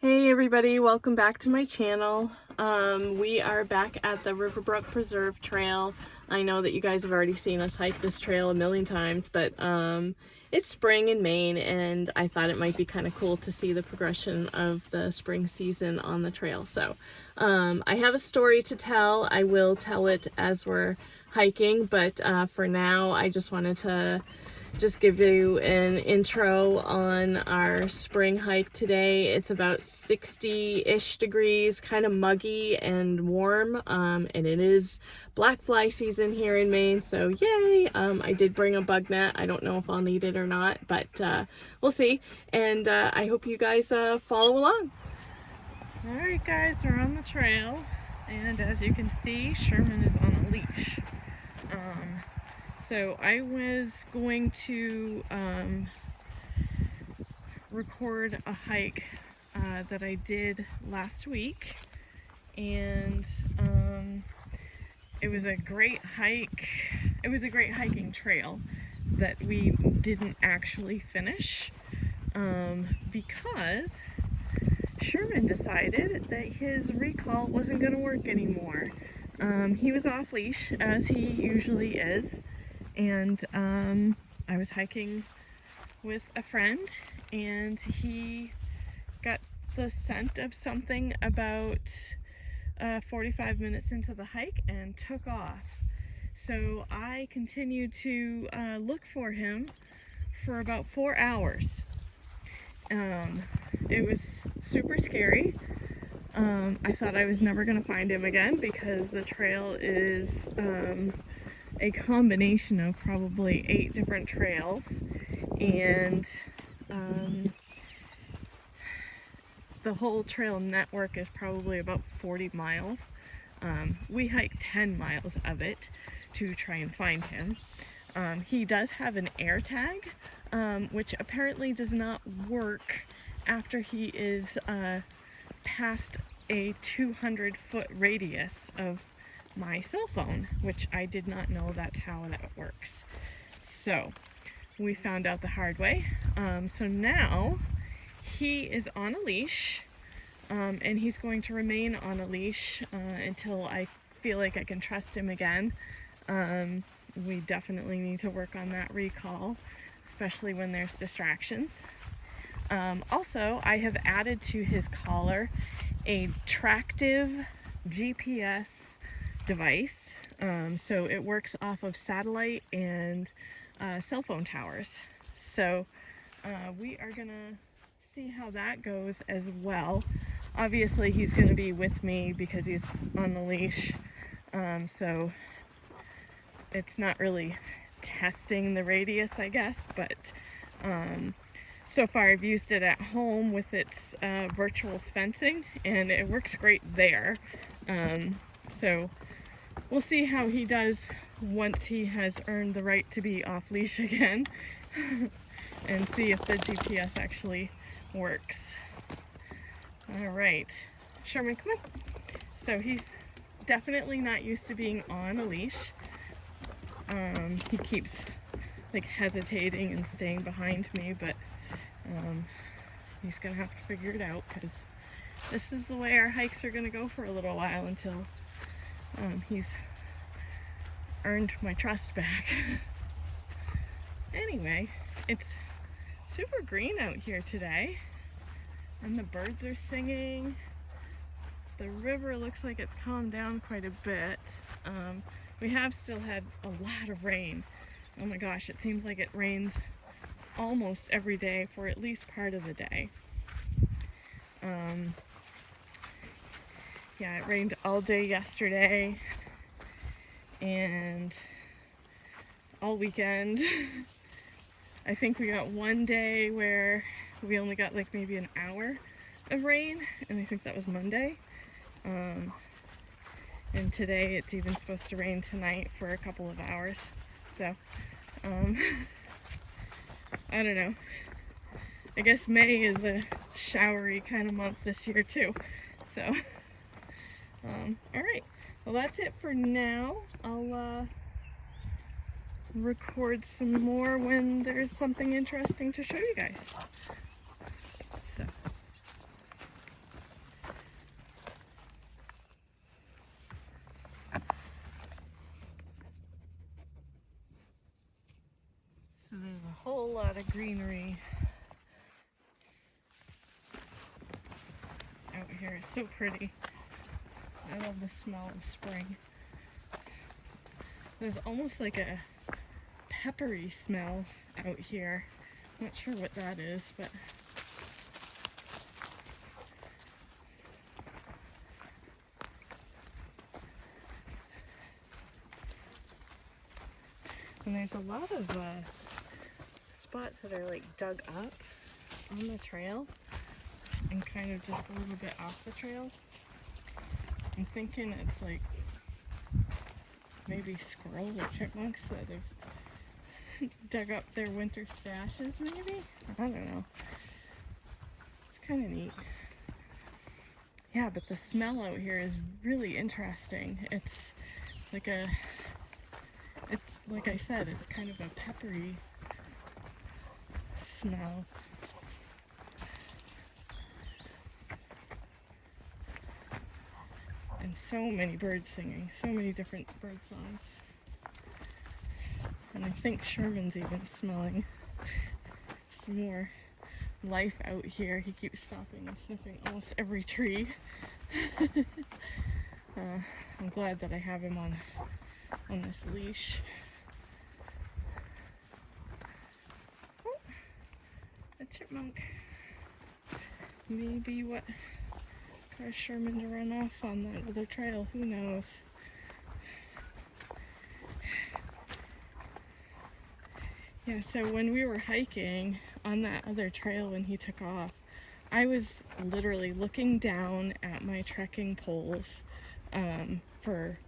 Hey everybody, welcome back to my channel. We are back at the Riverbrook Preserve Trail. I know that you guys have already seen us hike this trail a million times, but it's spring in Maine and I thought it might be kind of cool to see the progression of the spring season on the trail. So I have a story to tell. I will tell it as we're hiking, but for now I just wanted to give you an intro on our spring hike today. It's about 60-ish degrees, kind of muggy and warm, and it is black fly season here in Maine, so yay! I did bring a bug net. I don't know if I'll need it or not, but we'll see, and I hope you guys follow along. Alright guys, we're on the trail, and as you can see, Sherman is on a leash. So I was going to record a hike that I did last week, and it was a great hike. It was a great hiking trail that we didn't actually finish because Sherman decided that his recall wasn't going to work anymore. He was off leash, as he usually is. And I was hiking with a friend, and he got the scent of something about 45 minutes into the hike and took off. So I continued to look for him for about 4 hours. It was super scary. I thought I was never going to find him again because the trail is a combination of probably 8 different trails, and the whole trail network is probably about 40 miles. We hiked 10 miles of it to try and find him. He does have an air tag, which apparently does not work after he is past a 200-foot radius of my cell phone, which I did not know that's how that works. So we found out the hard way. So now he is on a leash, and he's going to remain on a leash until I feel like I can trust him again. We definitely need to work on that recall, especially when there's distractions. Also, I have added to his collar a tractive GPS device, so it works off of satellite and cell phone towers. So we are gonna see how that goes as well. Obviously he's gonna be with me because he's on the leash, so it's not really testing the radius, I guess, but so far I've used it at home with its virtual fencing, and it works great there. So we'll see how he does once he has earned the right to be off leash again and see if the GPS actually works. All right, Sherman, come on. So he's definitely not used to being on a leash. He keeps like hesitating and staying behind me, but he's gonna have to figure it out because this is the way our hikes are gonna go for a little while until he's earned my trust back. Anyway, it's super green out here today, and the birds are singing. The river looks like it's calmed down quite a bit. We have still had a lot of rain. Oh my gosh, it seems like it rains almost every day for at least part of the day. Yeah, it rained all day yesterday and all weekend. I think we got one day where we only got like maybe an hour of rain, and I think that was Monday. And today it's even supposed to rain tonight for a couple of hours. So, I don't know. I guess May is a showery kind of month this year too. So, alright. Well, that's it for now. I'll record some more when there's something interesting to show you guys. So, lot of greenery out here. It's so pretty. I love the smell of spring. There's almost like a peppery smell out here. Not sure what that is, but and there's a lot of spots that are like dug up on the trail and kind of just a little bit off the trail. I'm thinking it's like maybe squirrels or chipmunks that have dug up their winter stashes, maybe? I don't know. It's kind of neat. Yeah, but the smell out here is really interesting. It's like like I said, it's kind of a peppery smell. And so many birds singing, so many different bird songs. And I think Sherman's even smelling some more life out here. He keeps stopping and sniffing almost every tree. I'm glad that I have him on this leash. Oh, a chipmunk. Maybe what caused Sherman to run off on that other trail, who knows? Yeah, so when we were hiking on that other trail when he took off, I was literally looking down at my trekking poles for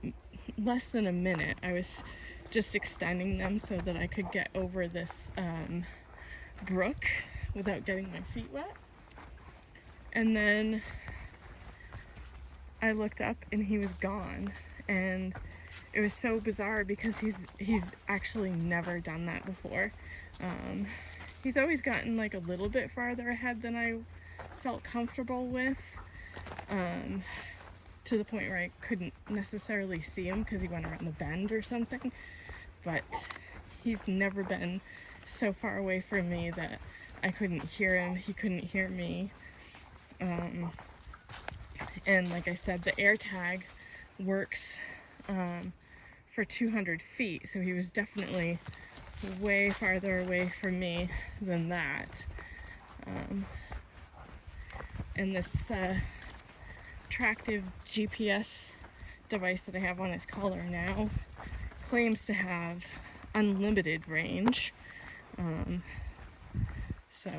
less than a minute. I was just extending them so that I could get over this brook without getting my feet wet. And then I looked up and he was gone, and it was so bizarre because he's actually never done that before. He's always gotten like a little bit farther ahead than I felt comfortable with, to the point where I couldn't necessarily see him because he went around the bend or something, but he's never been so far away from me that I couldn't hear him, he couldn't hear me. And like I said, the air tag works for 200 feet, so he was definitely way farther away from me than that. And this tractive GPS device that I have on his collar now claims to have unlimited range. So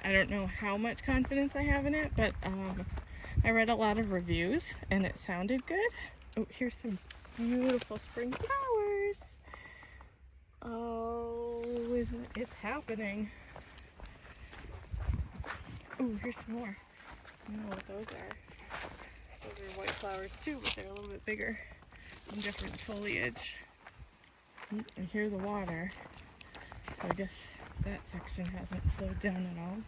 I don't know how much confidence I have in it, but I read a lot of reviews and it sounded good. Oh, here's some beautiful spring flowers. Oh, isn't it? It's happening. Oh, here's some more. I don't know what those are. Those are white flowers too, but they're a little bit bigger and different foliage. I hear the water, so I guess that section hasn't slowed down at all.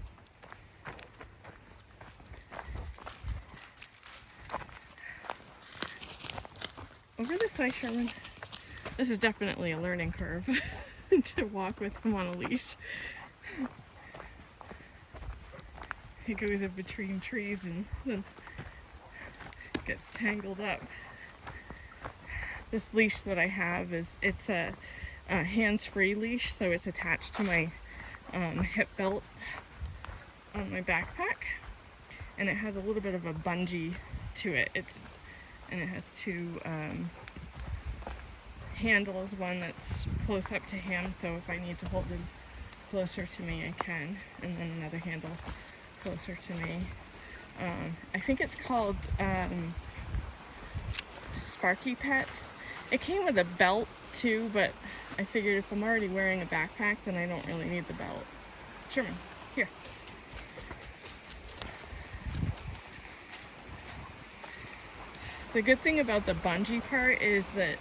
Over this way, Sherman. This is definitely a learning curve to walk with him on a leash. He goes in between trees and then gets tangled up. This leash that I have it's a hands-free leash, so it's attached to my hip belt on my backpack, and it has a little bit of a bungee to it. And it has two handles, one that's close up to him, so if I need to hold him closer to me I can, and then another handle closer to me. I think it's called Sparky Pets. It came with a belt too, but I figured if I'm already wearing a backpack, then I don't really need the belt. Sherman, here. The good thing about the bungee part is that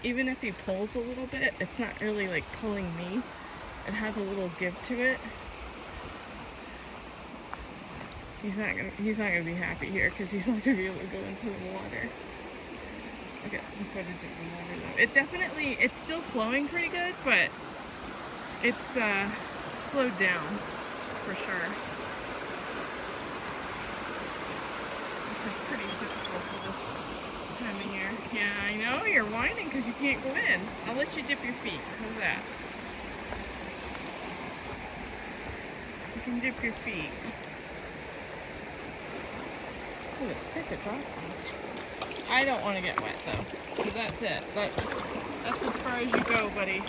even if he pulls a little bit, it's not really like pulling me. It has a little give to it. He's not gonna be happy here because he's not gonna be able to go into the water. I'll get some footage of the water though. It definitely, it's still flowing pretty good, but it's slowed down for sure. Which is pretty typical for this time of year. Yeah, I know, you're whining because you can't go in. I'll let you dip your feet. How's that? You can dip your feet. Oh, it's cricket rock. I don't want to get wet though. So that's it. That's as far as you go, buddy.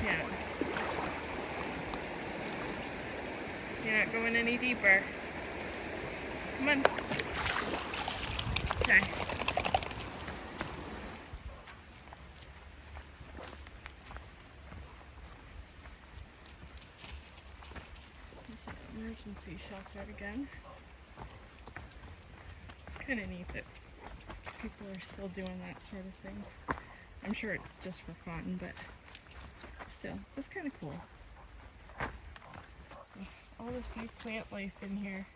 Yeah. You're not going any deeper. Come on. Okay. There's an emergency shelter again. It's kind of neat that people are still doing that sort of thing. I'm sure it's just for fun, but still, it's kind of cool. All this new plant life in here.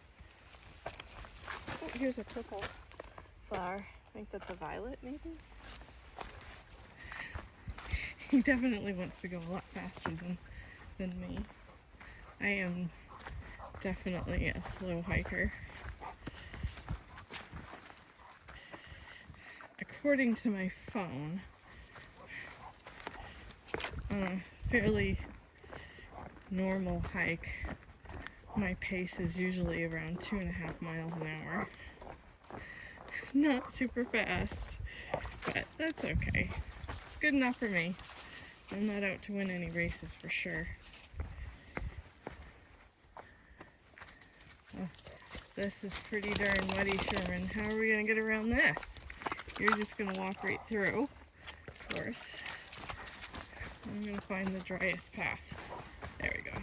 Oh, here's a purple flower. I think that's a violet, maybe? He definitely wants to go a lot faster than me. I am definitely a slow hiker. According to my phone, on a fairly normal hike, my pace is usually around 2.5 miles an hour. Not super fast, but that's okay. It's good enough for me. I'm not out to win any races for sure. Oh, this is pretty darn muddy, Sherman. How are we gonna get around this? You're just gonna walk right through, of course. I'm gonna find the driest path. There we go.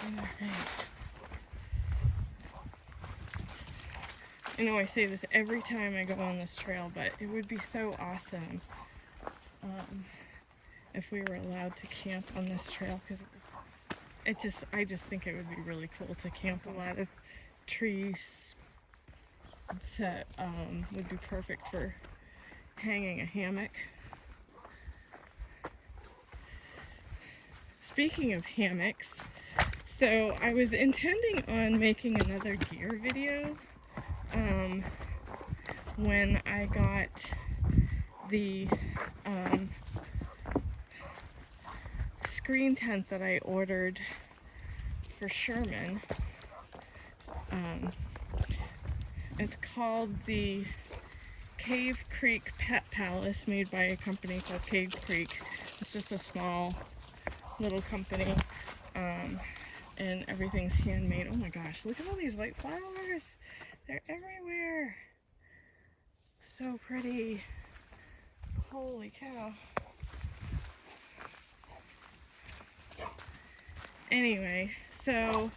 Alright. I know I say this every time I go on this trail, but it would be so awesome if we were allowed to camp on this trail, because I just think it would be really cool to camp. A lot of trees that would be perfect for hanging a hammock. Speaking of hammocks, so I was intending on making another gear video when I got the screen tent that I ordered for Sherman. It's called the Cave Creek Pet Palace, made by a company called Cave Creek. It's just a small little company, and everything's handmade. Oh my gosh, look at all these white flowers. They're everywhere. So pretty. Holy cow. Anyway, so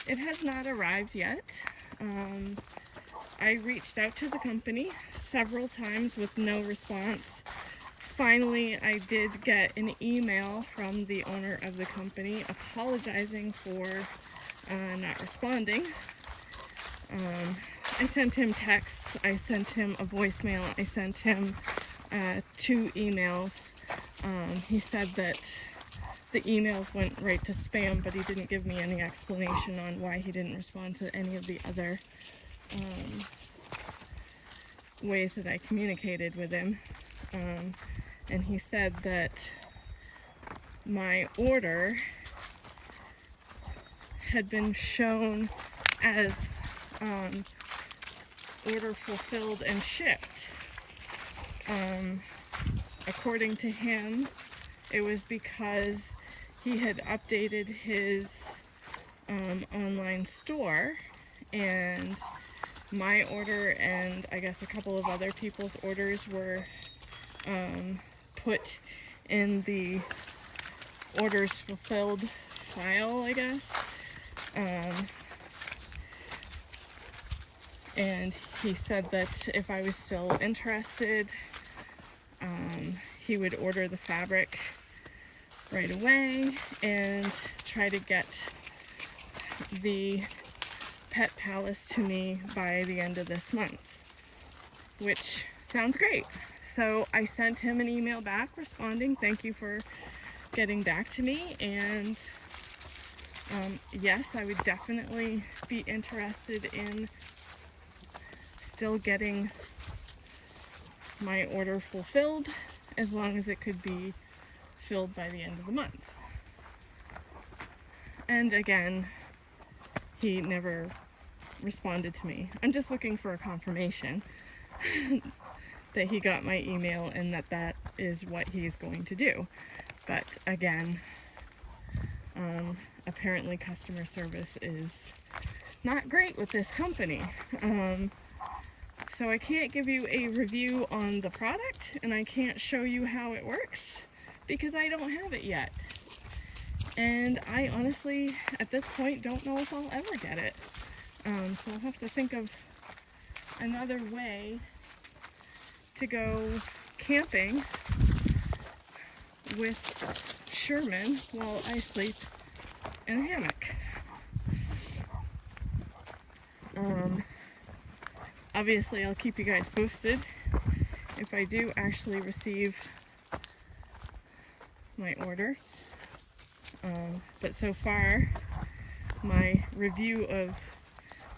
it has not arrived yet. I reached out to the company several times with no response. Finally, I did get an email from the owner of the company apologizing for not responding. I sent him texts, I sent him a voicemail, I sent him 2 emails. He said that the emails went right to spam, but he didn't give me any explanation on why he didn't respond to any of the other ways that I communicated with him. And he said that my order had been shown as order fulfilled and shipped. According to him, it was because he had updated his online store, and my order and I guess a couple of other people's orders were put in the orders fulfilled file, I guess. And he said that if I was still interested, he would order the fabric right away and try to get the pet palace to me by the end of this month, which sounds great. So I sent him an email back responding, thank you for getting back to me, and yes, I would definitely be interested in still getting my order fulfilled, as long as it could be filled by the end of the month. And again, he never responded to me. I'm just looking for a confirmation that he got my email and that that is what he's going to do. But again, apparently customer service is not great with this company. So I can't give you a review on the product, and I can't show you how it works because I don't have it yet. And I honestly, at this point, don't know if I'll ever get it. So I'll have to think of another way to go camping with Sherman while I sleep in a hammock. Obviously, I'll keep you guys posted if I do actually receive my order. But so far, my review of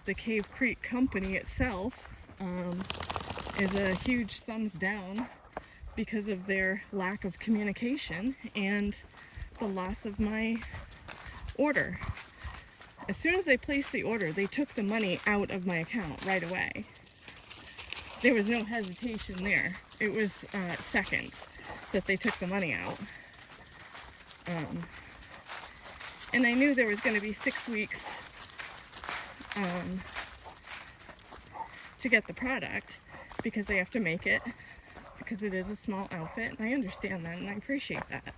the Cave Creek company itself is a huge thumbs down because of their lack of communication and the loss of my order. As soon as they placed the order, they took the money out of my account right away. There was no hesitation there. It was seconds that they took the money out. And I knew there was going to be 6 weeks to get the product because they have to make it, because it is a small outfit, and I understand that and I appreciate that.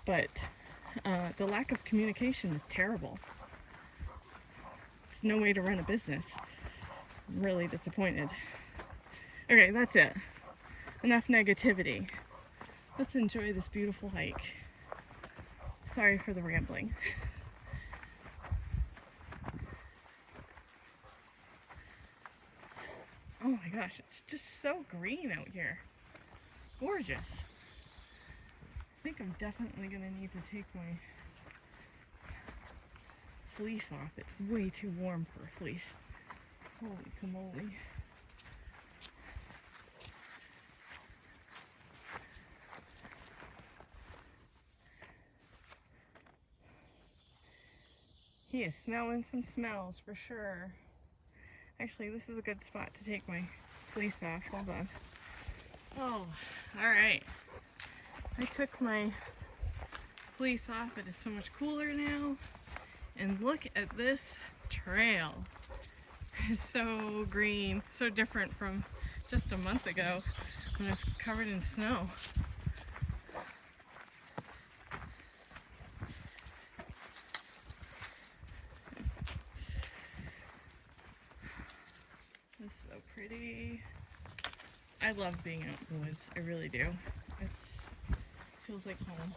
But the lack of communication is terrible. It's no way to run a business. I'm really disappointed. Okay, that's it. Enough negativity. Let's enjoy this beautiful hike. Sorry for the rambling. Oh my gosh, it's just so green out here. Gorgeous. I think I'm definitely gonna need to take my fleece off. It's way too warm for a fleece. Holy camoli. He is smelling some smells for sure. Actually, this is a good spot to take my fleece off. Hold on. Oh, alright. I took my fleece off. It is so much cooler now. And look at this trail. It's so green, so different from just a month ago when it was covered in snow. This is so pretty. I love being out in the woods. I really do. It feels like home.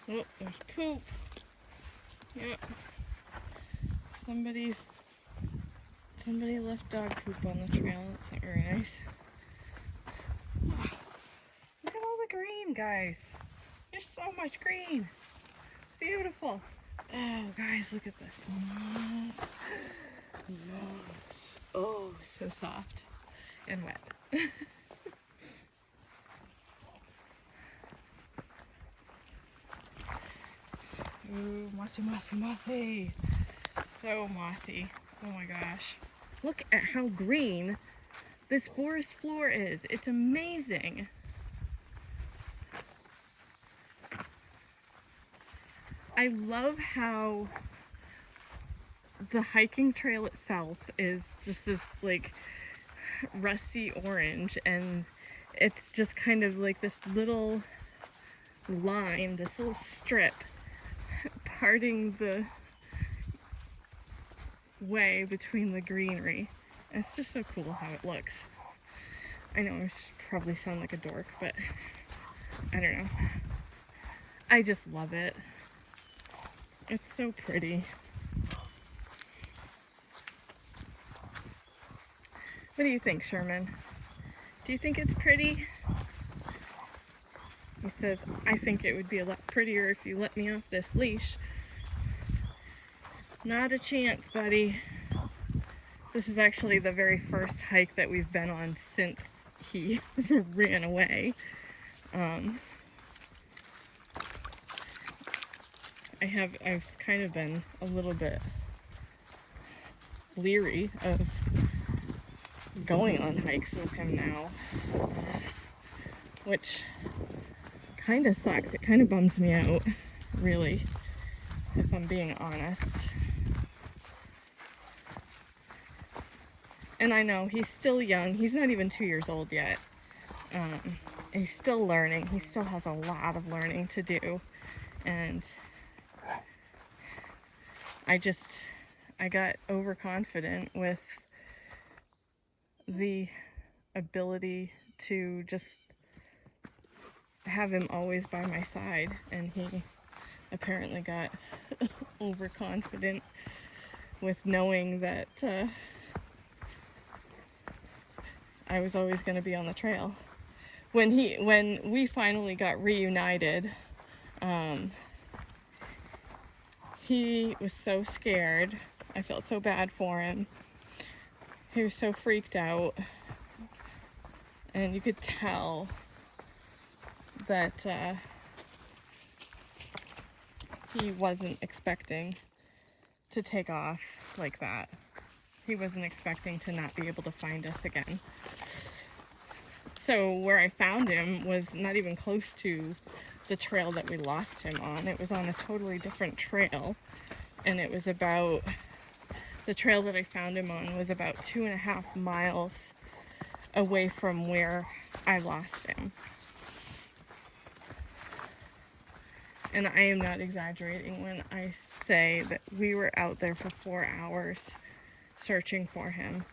Oh, there's poop. Yep. Somebody left dog poop on the trail. That's not very nice. Wow. Look at all the green, guys. There's so much green. It's beautiful. Oh, guys, look at this moss. Moss. Oh, so soft and wet. Ooh, mossy, mossy, mossy. So mossy. Oh my gosh. Look at how green this forest floor is. It's amazing. I love how the hiking trail itself is just this like rusty orange, and it's just kind of like this little line, this little strip parting the way between the greenery. It's just so cool how it looks. I know I probably sound like a dork, but I don't know. I just love it. It's so pretty. What do you think, Sherman? Do you think it's pretty? He says, I think it would be a lot prettier if you let me off this leash. Not a chance, buddy. This is actually the very first hike that we've been on since he ran away. I've kind of been a little bit leery of going on hikes with him now, which kind of sucks. It kind of bums me out, really, if I'm being honest. And I know he's still young. He's not even 2 years old yet. He's still learning. He still has a lot of learning to do. And I got overconfident with the ability to just have him always by my side, and he apparently got overconfident with knowing that I was always going to be on the trail. When we finally got reunited, he was so scared. I felt so bad for him. He was so freaked out, and you could tell that he wasn't expecting to take off like that. He wasn't expecting to not be able to find us again. So where I found him was not even close to the trail that we lost him on. It was on a totally different trail, and it was about, the trail that I found him on was about 2.5 miles away from where I lost him. And I am not exaggerating when I say that we were out there for 4 hours searching for him.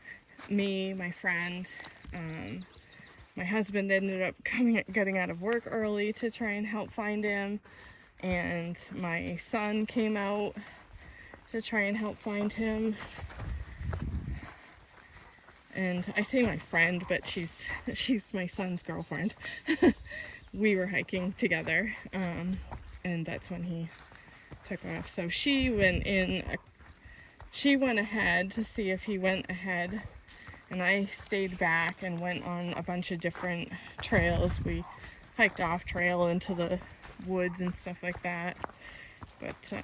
Me, my friend, my husband ended up getting out of work early to try and help find him, and my son came out to try and help find him. And I say my friend, but she's my son's girlfriend. We were hiking together, and that's when he took off. So she went ahead to see if he went ahead, and I stayed back and went on a bunch of different trails. We hiked off trail into the woods and stuff like that, but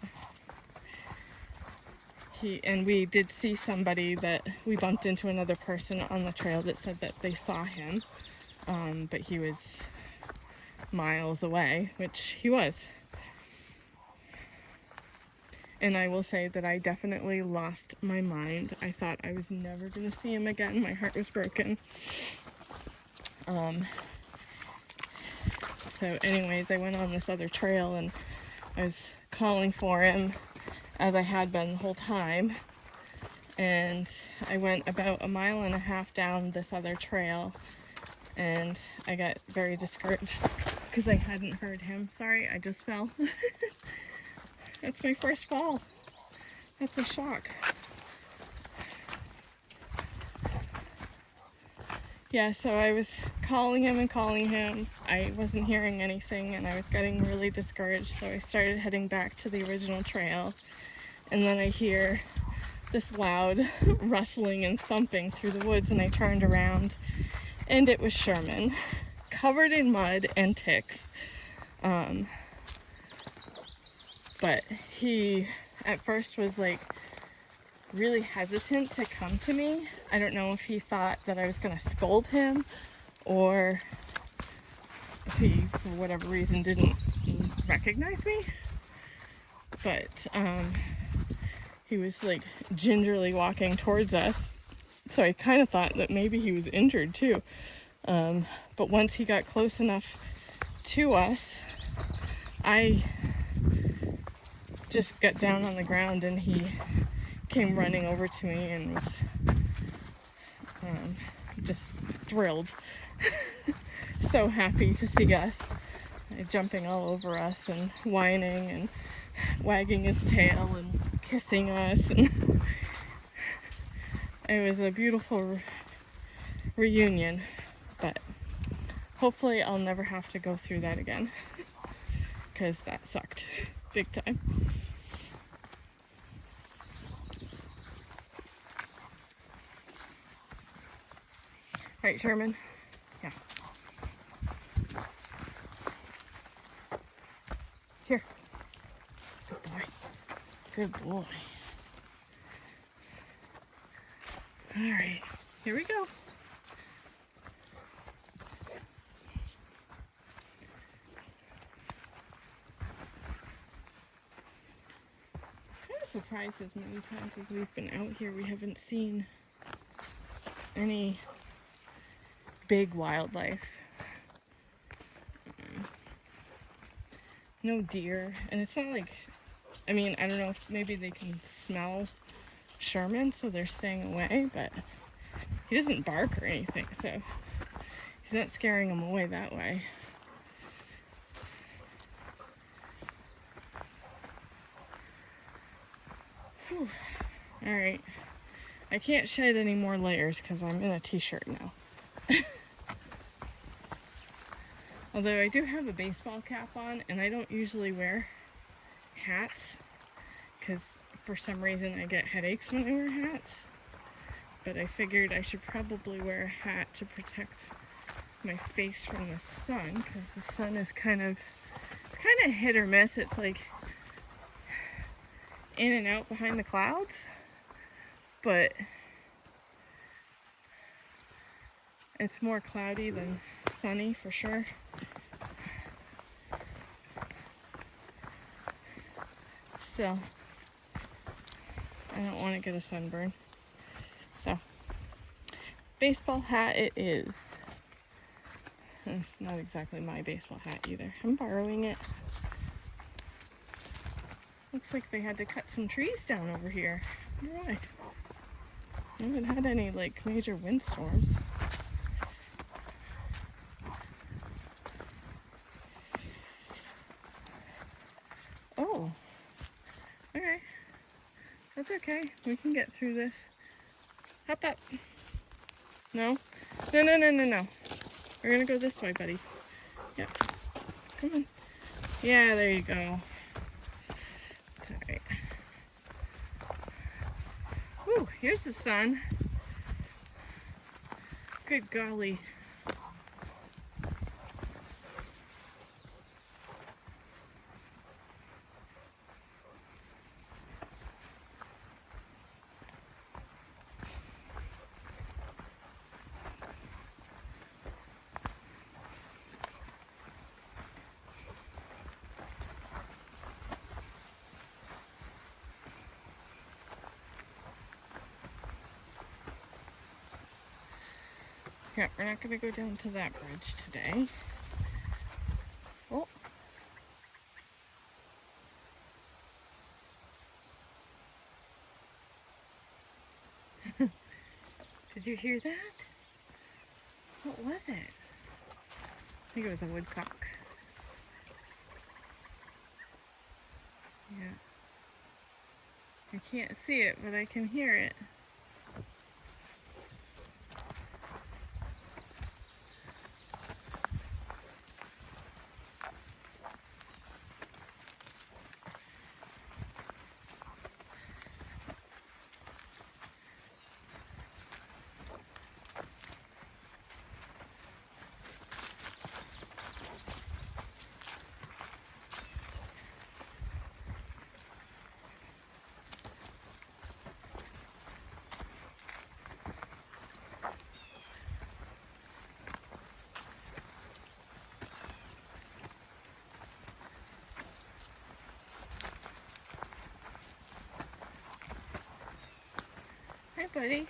we did see somebody, that we bumped into another person on the trail that said that they saw him, but he was miles away, which he was. And I will say that I definitely lost my mind. I thought I was never going to see him again. My heart was broken. So anyways, I went on this other trail, and I was calling for him, as I had been the whole time. And I went about 1.5 miles down this other trail, and I got very discouraged because I hadn't heard him. Sorry, I just fell. That's my first fall. That's a shock. Yeah, so I was calling him. I wasn't hearing anything, and I was getting really discouraged, so I started heading back to the original trail. And then I hear this loud rustling and thumping through the woods, and I turned around, and it was Sherman, covered in mud and ticks. But he at first was like really hesitant to come to me. I don't know if he thought that I was gonna scold him, or if he, for whatever reason, didn't recognize me. But he was like gingerly walking towards us, so I kind of thought that maybe he was injured too. But once he got close enough to us, I just got down on the ground and he came running over to me and was just thrilled. So happy to see us, jumping all over us and whining and wagging his tail and kissing us. And it was a beautiful reunion, but hopefully I'll never have to go through that again, because that sucked big time. Right, Sherman? Yeah. Here. Good boy. Good boy. All right, here we go. I'm surprised as many times as we've been out here, we haven't seen any big wildlife. No deer, and it's not like, I mean, I don't know if maybe they can smell Sherman, so they're staying away, but he doesn't bark or anything, so he's not scaring them away that way. Whew. All right, I can't shed any more layers because I'm in a t-shirt now. Although I do have a baseball cap on, and I don't usually wear hats because for some reason I get headaches when I wear hats. But I figured I should probably wear a hat to protect my face from the sun, because the sun is it's kind of hit or miss. It's like in and out behind the clouds, but it's more cloudy than sunny for sure. Still, I don't want to get a sunburn. So, baseball hat it is. It's not exactly my baseball hat either. I'm borrowing it. Looks like they had to cut some trees down over here. I wonder why. I haven't had any like major windstorms. Oh, okay. That's okay. We can get through this. Hop up. No? No, no, no, no, no. We're gonna go this way, buddy. Yeah. Come on. Yeah, there you go. It's alright. Whew, here's the sun. Good golly. Yeah, we're not going to go down to that bridge today. Oh. Did you hear that? What was it? I think it was a woodcock. Yeah. I can't see it, but I can hear it. Hi, buddy.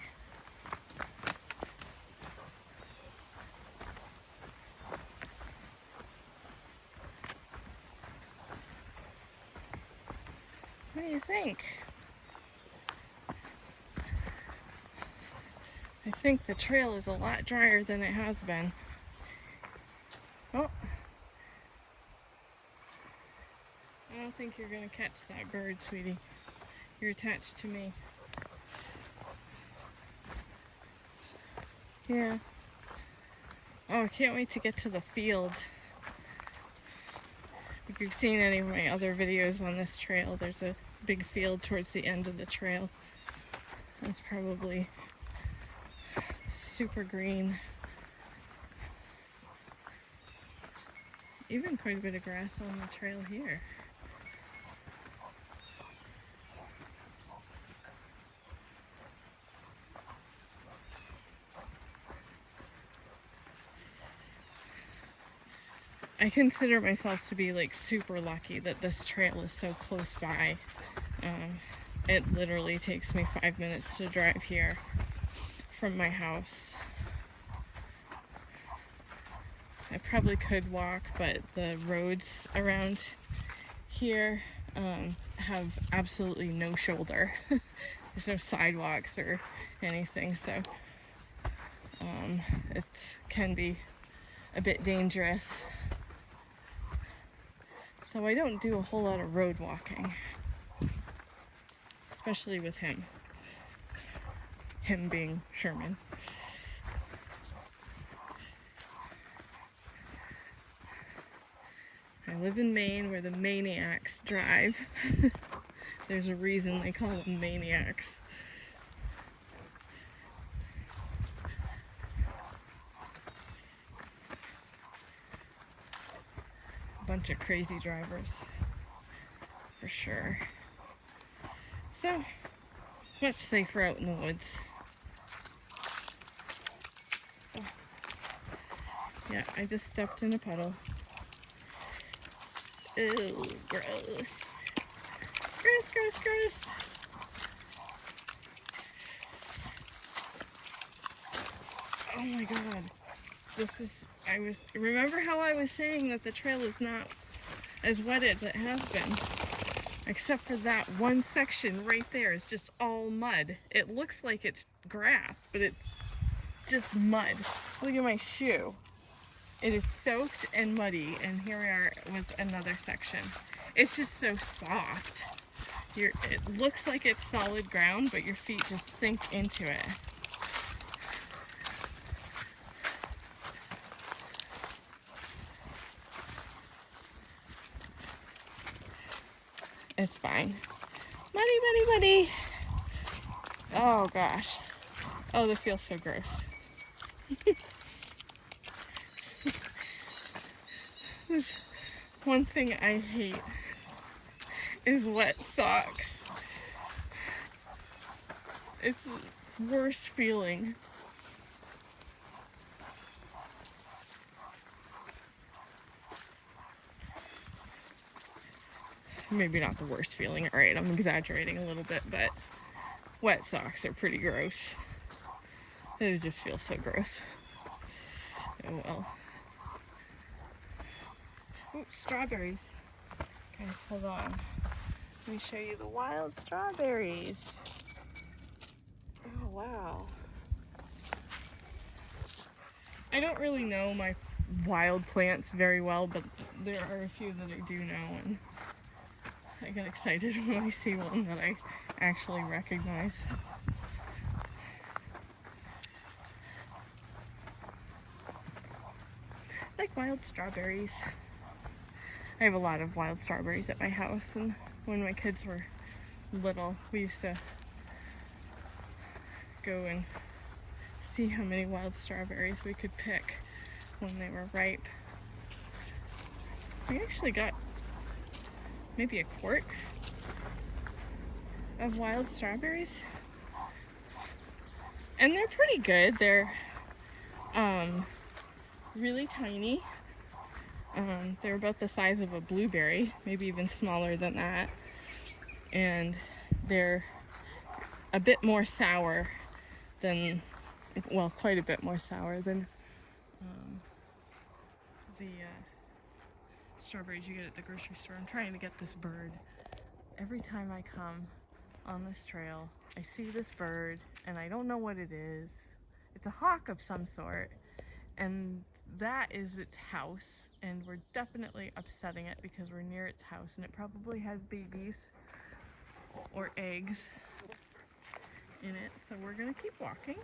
What do you think? I think the trail is a lot drier than it has been. Oh, I don't think you're gonna catch that bird, sweetie. You're attached to me. Yeah. Oh, I can't wait to get to the field. If you've seen any of my other videos on this trail, there's a big field towards the end of the trail. It's probably super green. Even quite a bit of grass on the trail here. I consider myself to be like super lucky that this trail is so close by. It literally takes me 5 minutes to drive here from my house. I probably could walk, but the roads around here have absolutely no shoulder. There's no sidewalks or anything, so it can be a bit dangerous. So I don't do a whole lot of road walking, especially with him being Sherman. I live in Maine where the maniacs drive. There's a reason they call them maniacs. A bunch of crazy drivers, for sure. So, much safer out in the woods. Oh. Yeah, I just stepped in a puddle. Ew, gross. Gross, gross, gross. Oh my god. Remember how I was saying that the trail is not as wet as it has been? Except for that one section right there is just all mud. It looks like it's grass, but it's just mud. Look at my shoe. It is soaked and muddy, and here we are with another section. It's just so soft. It looks like it's solid ground, but your feet just sink into it. It's fine. Muddy, muddy, muddy. Oh gosh. Oh, this feels so gross. There's one thing I hate is wet socks. It's the worst feeling. Maybe not the worst feeling, alright, I'm exaggerating a little bit, but wet socks are pretty gross. They just feel so gross. Oh well. Ooh, strawberries. Guys, hold on. Let me show you the wild strawberries. Oh wow. I don't really know my wild plants very well, but there are a few that I do know, and I get excited when I see one that I actually recognize. I like wild strawberries. I have a lot of wild strawberries at my house, and when my kids were little, we used to go and see how many wild strawberries we could pick when they were ripe. We actually got maybe a quart of wild strawberries, and they're pretty good. They're really tiny. They're about the size of a blueberry, maybe even smaller than that, and they're a bit more sour than, well, quite a bit more sour than the strawberries you get at the grocery store. I'm trying to get this bird every time I come on this trail, I see this bird and I don't know what it is. It's a hawk of some sort, and that is its house, and we're definitely upsetting it because we're near its house and it probably has babies or eggs in it, so we're gonna keep walking.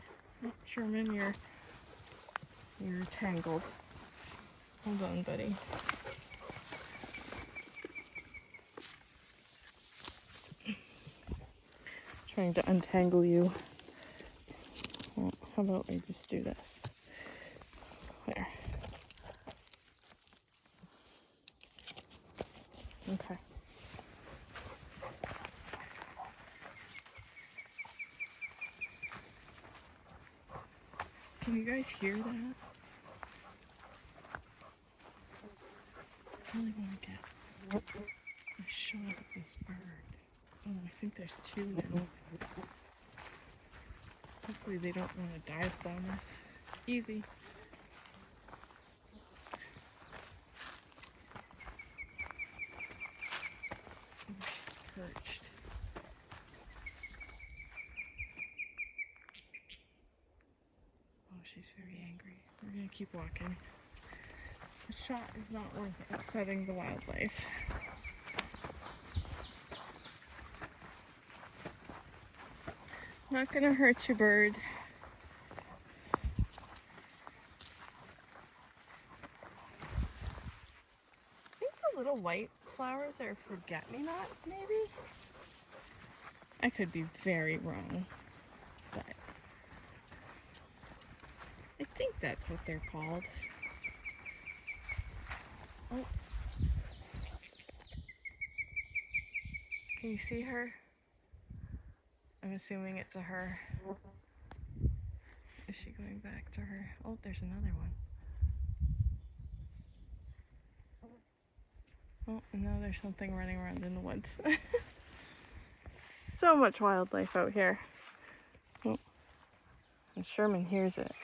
Oh, Sherman, you're tangled. Hold on, buddy. Trying to untangle you. Well, how about we just do this? There. Okay. Can you guys hear that? I really want to get a shot of this bird. Oh, I think there's two now. Hopefully they don't want to dive bomb us. Easy. Oh, she's perched. Oh, she's very angry. We're gonna keep walking. The shot is not worth upsetting the wildlife. Not gonna hurt you, bird. I think the little white flowers are forget-me-nots, maybe? I could be very wrong, but I think that's what they're called. Oh. Can you see her? I'm assuming it's a her. Is she going back to her? Oh, there's another one. Oh, and now there's something running around in the woods. So much wildlife out here. Oh, and Sherman hears it.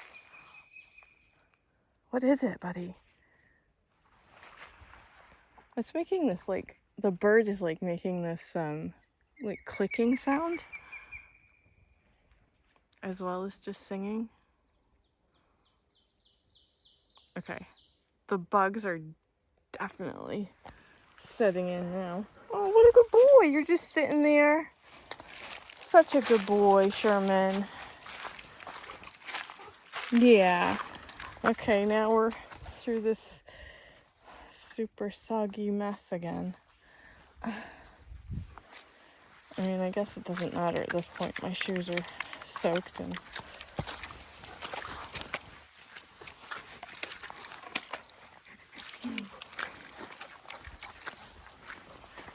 What is it, buddy? It's making this, like, the bird is like making this like clicking sound as well as just singing. Okay, the bugs are definitely setting in now. Oh, what a good boy. You're just sitting there. Such a good boy, Sherman. Yeah. Okay, now we're through this super soggy mess again. I mean, I guess it doesn't matter at this point. My shoes are soaked and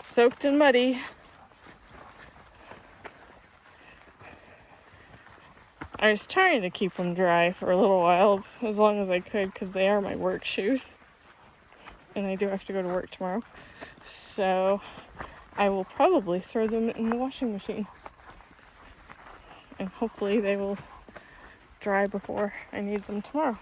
soaked and muddy. I was trying to keep them dry for a little while, as long as I could, because they are my work shoes. And I do have to go to work tomorrow. So I will probably throw them in the washing machine. And hopefully they will dry before I need them tomorrow.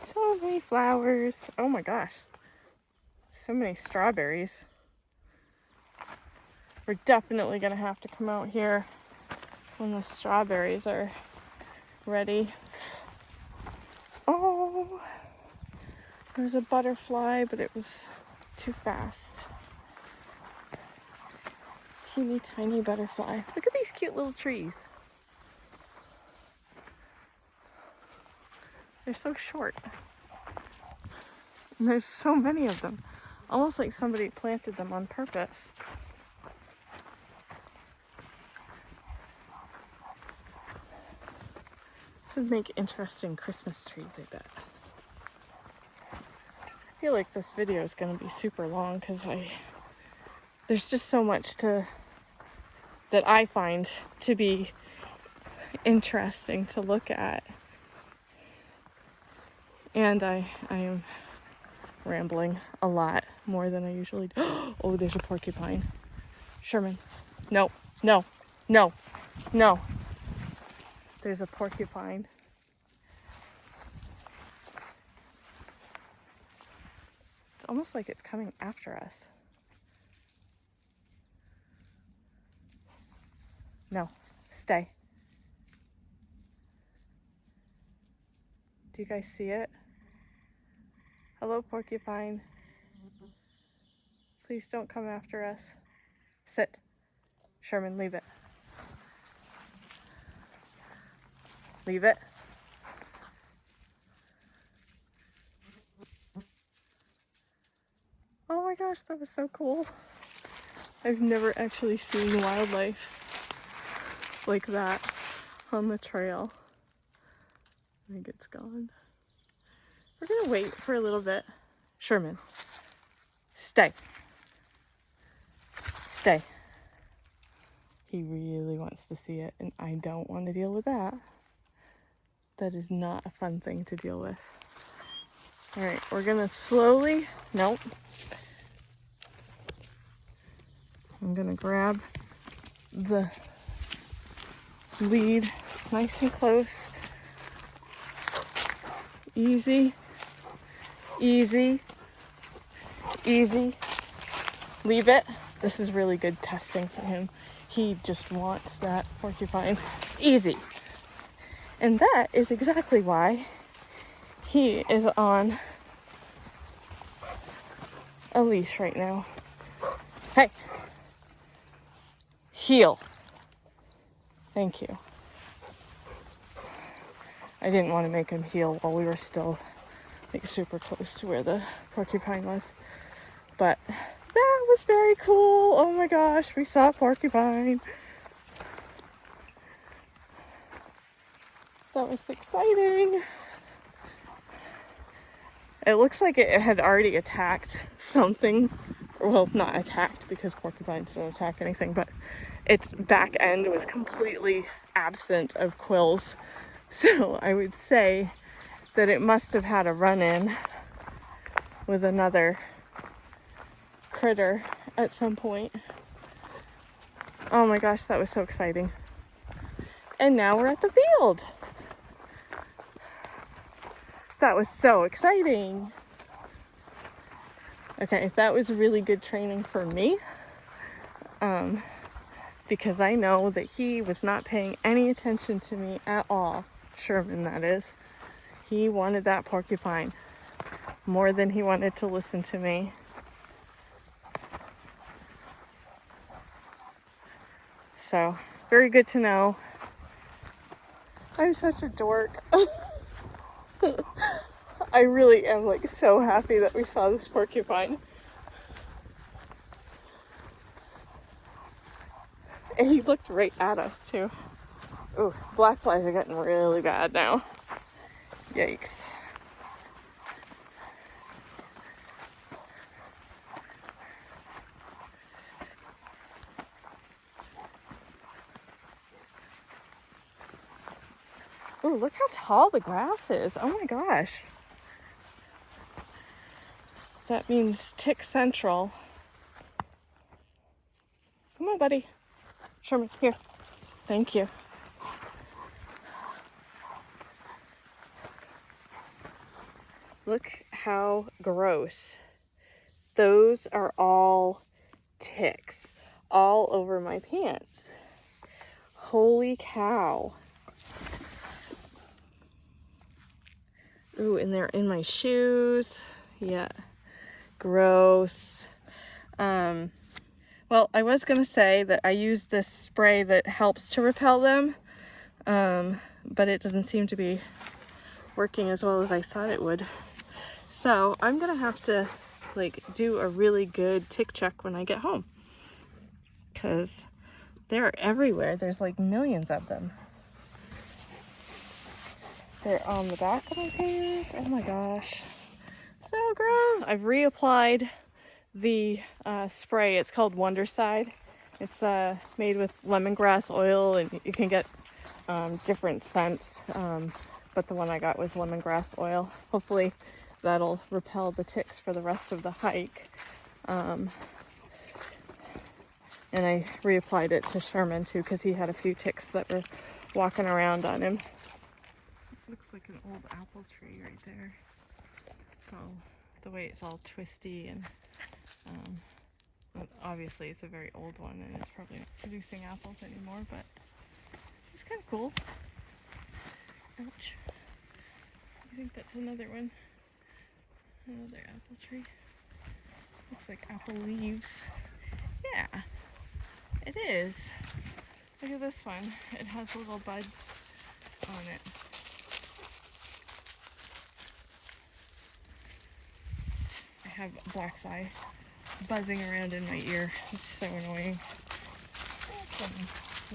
So many flowers. Oh my gosh. So many strawberries. We're definitely gonna have to come out here when the strawberries are ready. Oh, there's a butterfly, but it was too fast. Teeny tiny butterfly. Look at these cute little trees. They're so short. And there's so many of them. Almost like somebody planted them on purpose. This would make interesting Christmas trees, I bet. I feel like this video is going to be super long because there's just so much that I find to be interesting to look at. And I am rambling a lot more than I usually do. Oh, there's a porcupine. Sherman. No, no, no, no. there's a porcupine. It's almost like it's coming after us. No, stay. Do you guys see it? Hello, porcupine. Please don't come after us. Sit. Sherman, leave it. Leave it. Oh my gosh, that was so cool. I've never actually seen wildlife like that on the trail. I think it's gone. We're gonna wait for a little bit. Sherman, stay. Stay. He really wants to see it, and I don't want to deal with that. That is not a fun thing to deal with. All right, we're gonna slowly, nope. I'm gonna grab the lead nice and close. Easy, easy, easy. Leave it. This is really good testing for him. He just wants that porcupine. Easy. And that is exactly why he is on a leash right now. Hey. Heel. Thank you. I didn't want to make him heel while we were still like super close to where the porcupine was. But that was very cool. Oh my gosh, we saw a porcupine. That was exciting. It looks like it had already attacked something. Well, not attacked because porcupines don't attack anything, but its back end was completely absent of quills. So I would say that it must have had a run-in with another critter at some point. Oh my gosh, that was so exciting. And now we're at the field. That was so exciting. Okay, that was really good training for me. Because I know that he was not paying any attention to me at all. Sherman, that is. He wanted that porcupine more than he wanted to listen to me. So, very good to know. I'm such a dork. I really am like so happy that we saw this porcupine. And he looked right at us too. Ooh, black flies are getting really bad now. Yikes. Ooh, look how tall the grass is. Oh my gosh. That means tick central. Come on, buddy. Sherman, here. Thank you. Look how gross. Those are all ticks all over my pants. Holy cow. Ooh, and they're in my shoes. Yeah. Gross. Well, I was going to say that I use this spray that helps to repel them, but it doesn't seem to be working as well as I thought it would. So I'm going to have to like do a really good tick check when I get home, because they're everywhere. There's like millions of them. They're on the back of my pants. Oh my gosh. So gross. I've reapplied the spray. It's called Wonderside. It's made with lemongrass oil, and you can get different scents, but the one I got was lemongrass oil. Hopefully that'll repel the ticks for the rest of the hike. And I reapplied it to Sherman too, because he had a few ticks that were walking around on him. Looks like an old apple tree right there. So the way it's all twisty and well, obviously it's a very old one and it's probably not producing apples anymore, but it's kind of cool. Ouch. I think that's another one. Another apple tree. Looks like apple leaves. Yeah, it is. Look at this one. It has little buds on it. I have a black fly buzzing around in my ear. It's so annoying. Some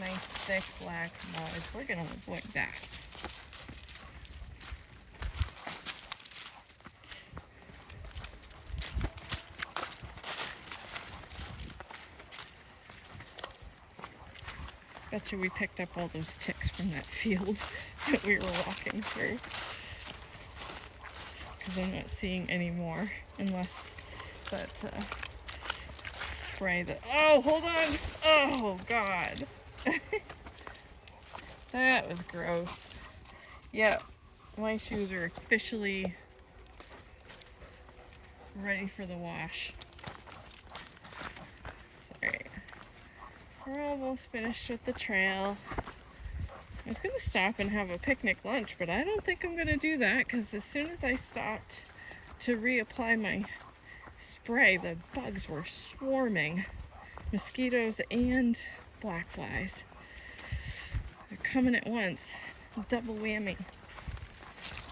nice thick black mud. We're gonna avoid that. Bet you we picked up all those ticks from that field that we were walking through. Because I'm not seeing any more unless that spray that... Oh, hold on! Oh, God! That was gross. Yep, my shoes are officially ready for the wash. Sorry. We're almost finished with the trail. I was going to stop and have a picnic lunch, but I don't think I'm going to do that because as soon as I stopped to reapply my spray, the bugs were swarming. Mosquitoes and black flies. They're coming at once. Double whammy.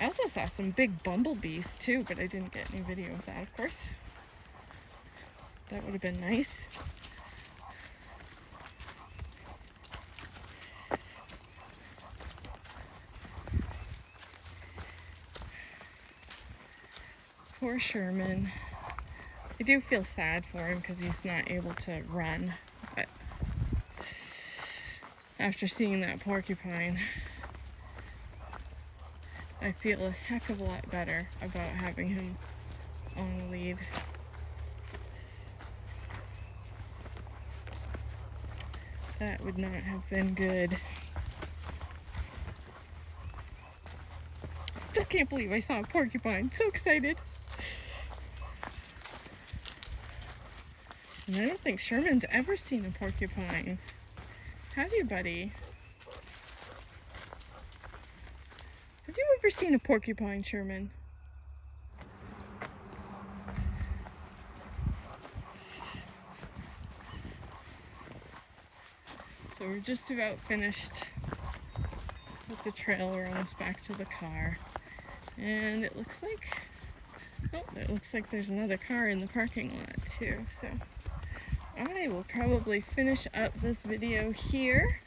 I also saw some big bumblebees too, but I didn't get any video of that, of course. That would have been nice. Poor Sherman. I do feel sad for him because he's not able to run, but after seeing that porcupine, I feel a heck of a lot better about having him on the lead. That would not have been good. Still can't believe I saw a porcupine. So excited. And I don't think Sherman's ever seen a porcupine. Have you, buddy? Have you ever seen a porcupine, Sherman? So we're just about finished with the trail. We're almost back to the car. And it looks like there's another car in the parking lot too. So I will probably finish up this video here.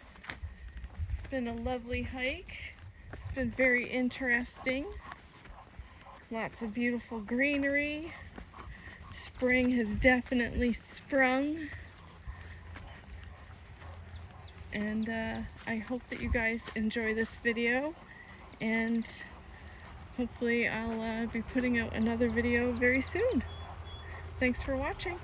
It's been a lovely hike. It's been very interesting. Lots of beautiful greenery. Spring has definitely sprung. And I hope that you guys enjoy this video. And hopefully I'll be putting out another video very soon. Thanks for watching.